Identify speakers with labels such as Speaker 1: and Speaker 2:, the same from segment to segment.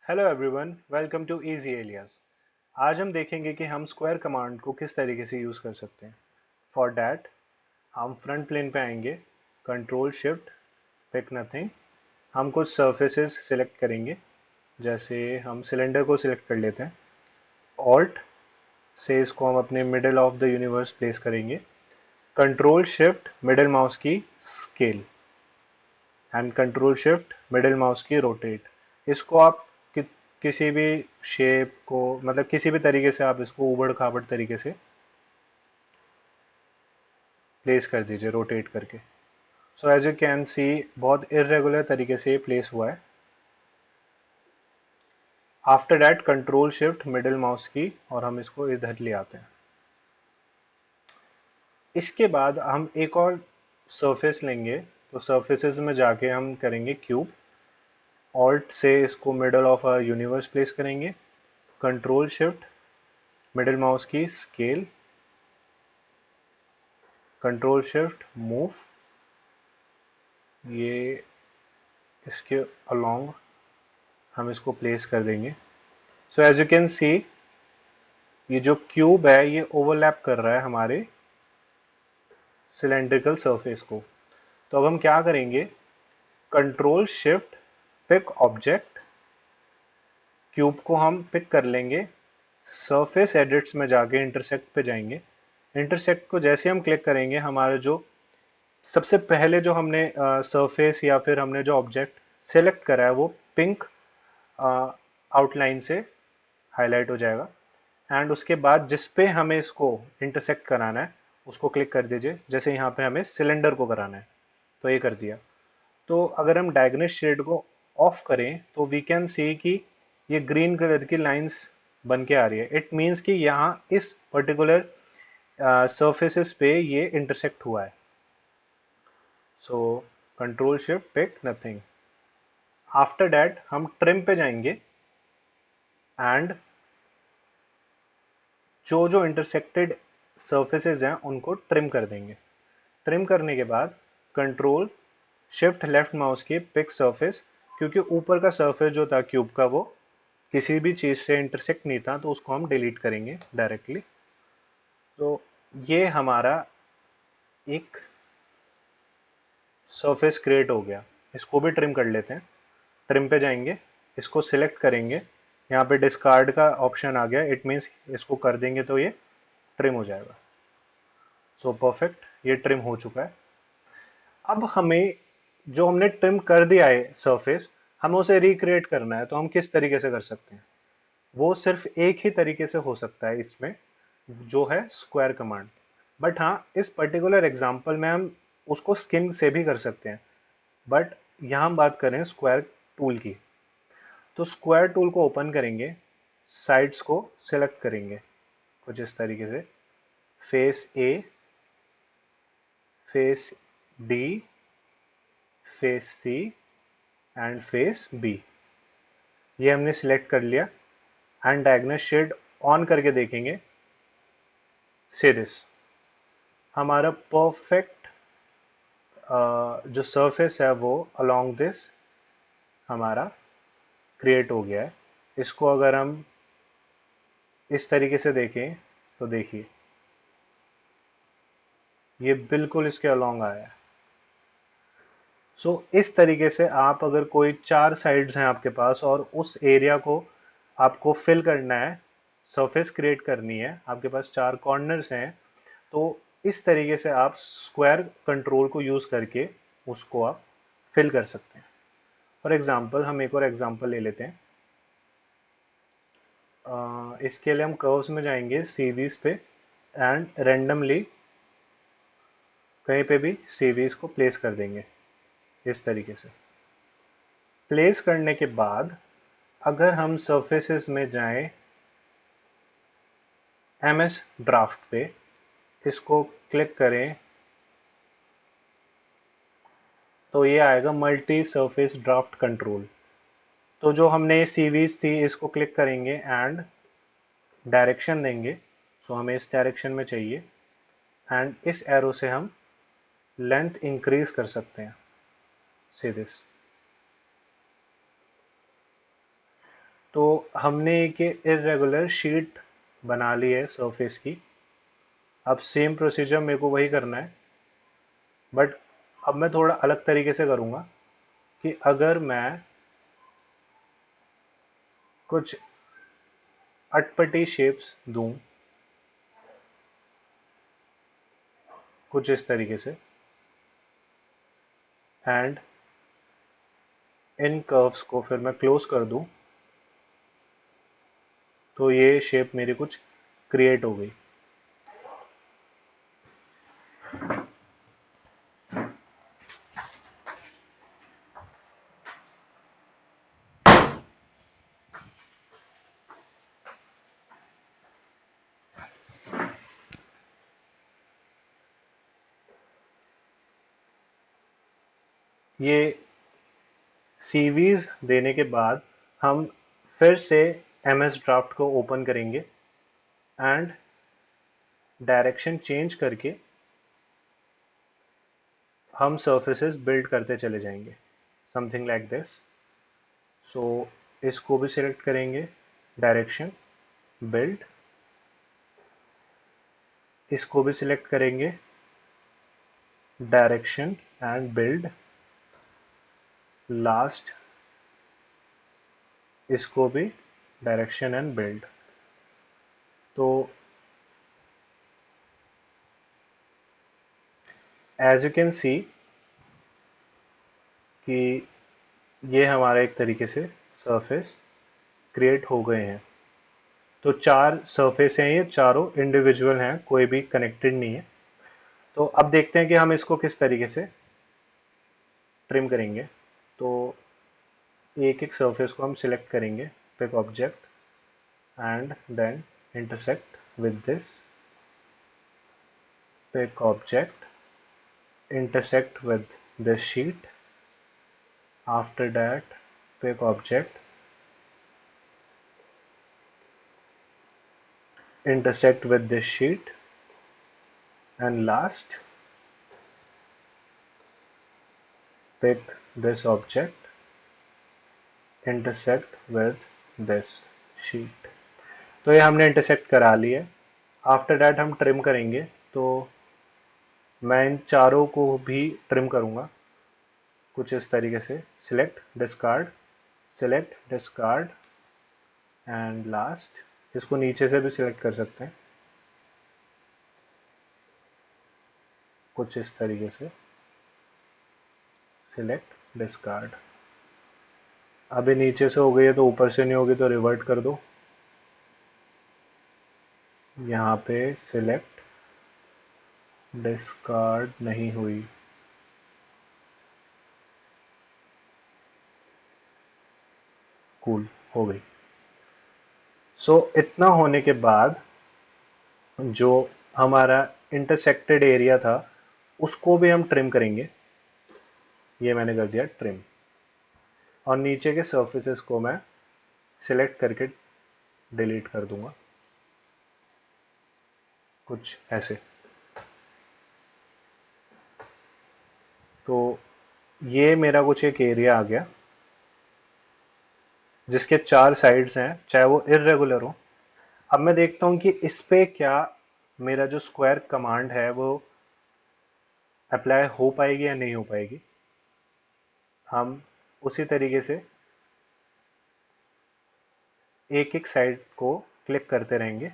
Speaker 1: Hello everyone, welcome to easy alias. आज हम देखेंगे कि हम स्क्वायर कमांड को किस तरीके से यूज़ कर सकते हैं। फॉर दैट हम फ्रंट प्लेन पे आएंगे, कंट्रोल शिफ्ट पिक नथिंग। हम कुछ सर्फेसेस सिलेक्ट करेंगे, जैसे हम सिलेंडर को सिलेक्ट कर लेते हैं। ऑल्ट से इसको हम अपने middle of the universe place करेंगे। Control shift middle mouse key scale and control shift middle mouse की रोटेट। इसको आप किसी भी शेप को, मतलब किसी भी तरीके से आप इसको उबड़ खाबड़ तरीके से प्लेस कर दीजिए रोटेट करके। So as you can see बहुत इरेगुलर तरीके से ये प्लेस हुआ है। After that control shift middle mouse key और हम इसको इधर ले आते हैं। इसके बाद हम एक और सरफेस लेंगे, तो सरफेसेस में जाके हम करेंगे क्यूब। ऑल्ट से इसको middle of a universe place करेंगे। Control shift middle mouse key scale, control shift move, ये इसके अलोंग हम इसको प्लेस कर देंगे। So as you can see ये जो क्यूब है ये ओवरलैप कर रहा है हमारे सिलेंड्रिकल सरफेस को। तो अब हम क्या करेंगे, control shift pick object, cube को हम पिक कर लेंगे। सरफेस एडिट्स में जाके इंटरसेक्ट पे जाएंगे। इंटरसेक्ट को जैसे हम क्लिक करेंगे, हमारा जो सबसे पहले जो हमने सरफेस या फिर हमने जो ऑब्जेक्ट सेलेक्ट करा है वो पिंक आउटलाइन से हाईलाइट हो जाएगा। एंड उसके बाद जिस पे हमें इसको इंटरसेक्ट कराना है उसको क्लिक कर दीजिए। जैसे यहाँ पे हमें सिलेंडर को कराना है तो ये कर दिया। तो अगर हम डायगोनल शेड को ऑफ करें तो वी कैन सी कि ये ग्रीन कलर की लाइंस बन के आ रही है। इट मीन्स कि यहाँ इस पर्टिकुलर सरफेसेस पे ये इंटरसेक्ट हुआ है। So control shift pick nothing. After that हम ट्रिम पे जाएंगे एंड जो जो इंटरसेक्टेड सर्फेसेज हैं उनको ट्रिम कर देंगे। ट्रिम करने के बाद कंट्रोल शिफ्ट लेफ्ट माउस की पिक सरफेस, क्योंकि ऊपर का सरफेस जो था क्यूब का वो किसी भी चीज से इंटरसेक्ट नहीं था तो उसको हम डिलीट करेंगे डायरेक्टली। तो ये हमारा एक सरफेस क्रिएट हो गया। इसको भी ट्रिम कर लेते हैं। ट्रिम पे जाएंगे, इसको सिलेक्ट करेंगे। यहाँ पे डिस्कार्ड का ऑप्शन आ गया, इट मीन्स इसको कर देंगे तो ये ट्रिम हो जाएगा। सो परफेक्ट, ये ट्रिम हो चुका है। अब हमें जो हमने ट्रिम कर दिया है सरफेस, हमें उसे रिक्रिएट करना है। तो हम किस तरीके से कर सकते हैं, वो सिर्फ एक ही तरीके से हो सकता है इसमें, जो है स्क्वायर कमांड। बट हाँ, इस पर्टिकुलर एग्जांपल में हम उसको स्किम से भी कर सकते हैं। बट यहाँ हम बात करें स्क्वायर टूल की। तो स्क्वायर टूल को ओपन करेंगे, साइड्स को सिलेक्ट करेंगे कुछ इस तरीके से, face A, face D, face C and face B. ये हमने सिलेक्ट कर लिया एंड डायगोनल शेड ऑन करके देखेंगे। सी दिस, हमारा परफेक्ट जो सरफेस है वो अलोंग दिस हमारा क्रिएट हो गया है। इसको अगर हम इस तरीके से देखें तो देखिए ये बिल्कुल इसके अलोंग आया है। सो इस तरीके से आप अगर कोई चार साइड्स हैं आपके पास और उस एरिया को आपको फिल करना है, सरफेस क्रिएट करनी है, आपके पास चार कॉर्नर्स हैं, तो इस तरीके से आप स्क्वायर कंट्रोल को यूज करके उसको आप फिल कर सकते हैं। फॉर एग्जांपल हम एक और एग्जांपल ले लेते हैं। इसके लिए हम कर्व्स में जाएंगे, सीरीज पे, एंड रेंडमली कहीं पे भी सीरीज को प्लेस कर देंगे इस तरीके से। प्लेस करने के बाद अगर हम सरफेसेस में जाएं, एमएस ड्राफ्ट पे इसको क्लिक करें तो ये आएगा मल्टी सरफेस ड्राफ्ट कंट्रोल। तो जो हमने सीरीज थी इसको क्लिक करेंगे एंड डायरेक्शन देंगे। सो हमें इस डायरेक्शन में चाहिए एंड इस एरो से हम लेंथ इंक्रीज कर सकते हैं। सी दिस, तो हमने एक इरेगुलर शीट बना ली है सरफेस की। अब सेम प्रोसीजर मेरे को वही करना है, बट अब मैं थोड़ा अलग तरीके से करूँगा कि अगर मैं कुछ अटपटी शेप्स दूं, कुछ इस तरीके से, एंड इन कर्व्स को फिर मैं क्लोज कर दूं, तो ये शेप मेरी कुछ क्रिएट हो गई। ये सीवीज देने के बाद हम फिर से एमएस ड्राफ्ट को ओपन करेंगे एंड डायरेक्शन चेंज करके हम सर्फेसेस बिल्ड करते चले जाएंगे, समथिंग लाइक दिस। सो इसको भी सिलेक्ट करेंगे, डायरेक्शन, बिल्ड, इसको भी सिलेक्ट करेंगे, डायरेक्शन एंड बिल्ड, लास्ट इसको भी डायरेक्शन एंड बिल्ड। तो एज यू कैन सी कि ये हमारा एक तरीके से सरफेस क्रिएट हो गए हैं। तो 4 सरफेस हैं, ये चारों इंडिविजुअल हैं, कोई भी कनेक्टेड नहीं है। तो अब देखते हैं कि हम इसको किस तरीके से ट्रिम करेंगे। तो एक एक सरफेस को हम सिलेक्ट करेंगे, pick object and then intersect with this, pick object, intersect with this sheet. After that, pick object, intersect with this sheet, and last, pick this object, intersect with this sheet. तो ये हमने intersect करा लिया है। After that हम trim करेंगे, तो मैं इन चारों को भी ट्रिम करूंगा कुछ इस तरीके से। Select, discard, select, discard and last इसको नीचे से भी सिलेक्ट कर सकते हैं कुछ इस तरीके से। Select, discard. अभी नीचे से हो गई है तो ऊपर से नहीं होगी, तो रिवर्ट कर दो। यहाँ पे सिलेक्ट, डिस्कार्ड नहीं हुई, कूल, हो गई। सो इतना होने के बाद जो हमारा इंटरसेक्टेड एरिया था उसको भी हम ट्रिम करेंगे। ये मैंने कर दिया ट्रिम, और नीचे के सर्फेसेस को मैं सिलेक्ट करके डिलीट कर दूंगा कुछ ऐसे। तो ये मेरा कुछ एक एरिया आ गया जिसके 4 साइड्स हैं, चाहे वो इरेगुलर हो। अब मैं देखता हूं कि इस पे क्या मेरा जो स्क्वायर कमांड है वो अप्लाई हो पाएगी या नहीं हो पाएगी। हम उसी तरीके से एक एक साइड को क्लिक करते रहेंगे।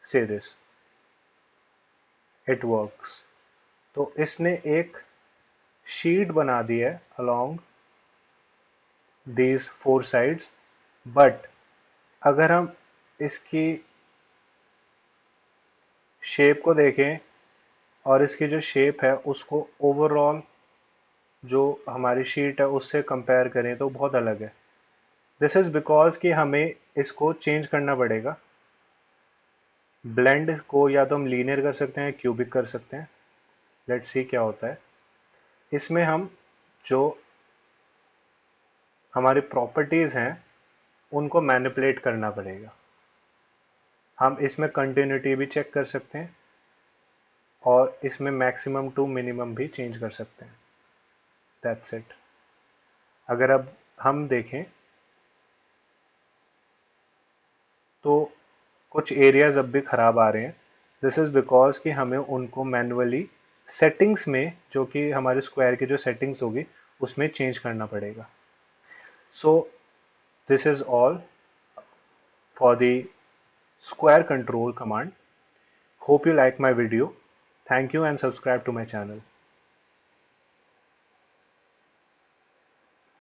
Speaker 1: से दिस इट वर्क्स। तो इसने एक शीट बना दी है अलोंग दीज 4 साइड्स, बट अगर हम इसकी शेप को देखें और इसकी जो शेप है उसको ओवरऑल जो हमारी शीट है उससे कंपेयर करें तो बहुत अलग है। दिस इज बिकॉज कि हमें इसको चेंज करना पड़ेगा। ब्लेंड को या तो हम लीनियर कर सकते हैं, क्यूबिक कर सकते हैं। लेट्स सी क्या होता है। इसमें हम जो हमारी प्रॉपर्टीज हैं उनको मैनिपुलेट करना पड़ेगा। हम इसमें कंटिन्यूटी भी चेक कर सकते हैं और इसमें मैक्सिमम टू मिनिमम भी चेंज कर सकते हैं। That's it. अगर अब हम देखें तो कुछ एरियाज अब भी ख़राब आ रहे हैं। दिस इज़ बिकॉज कि हमें उनको मैन्युअली सेटिंग्स में, जो कि हमारे स्क्वायर की जो सेटिंग्स होगी, उसमें चेंज करना पड़ेगा। So this is all for the square control command. Hope you like my video. Thank you and subscribe to my channel.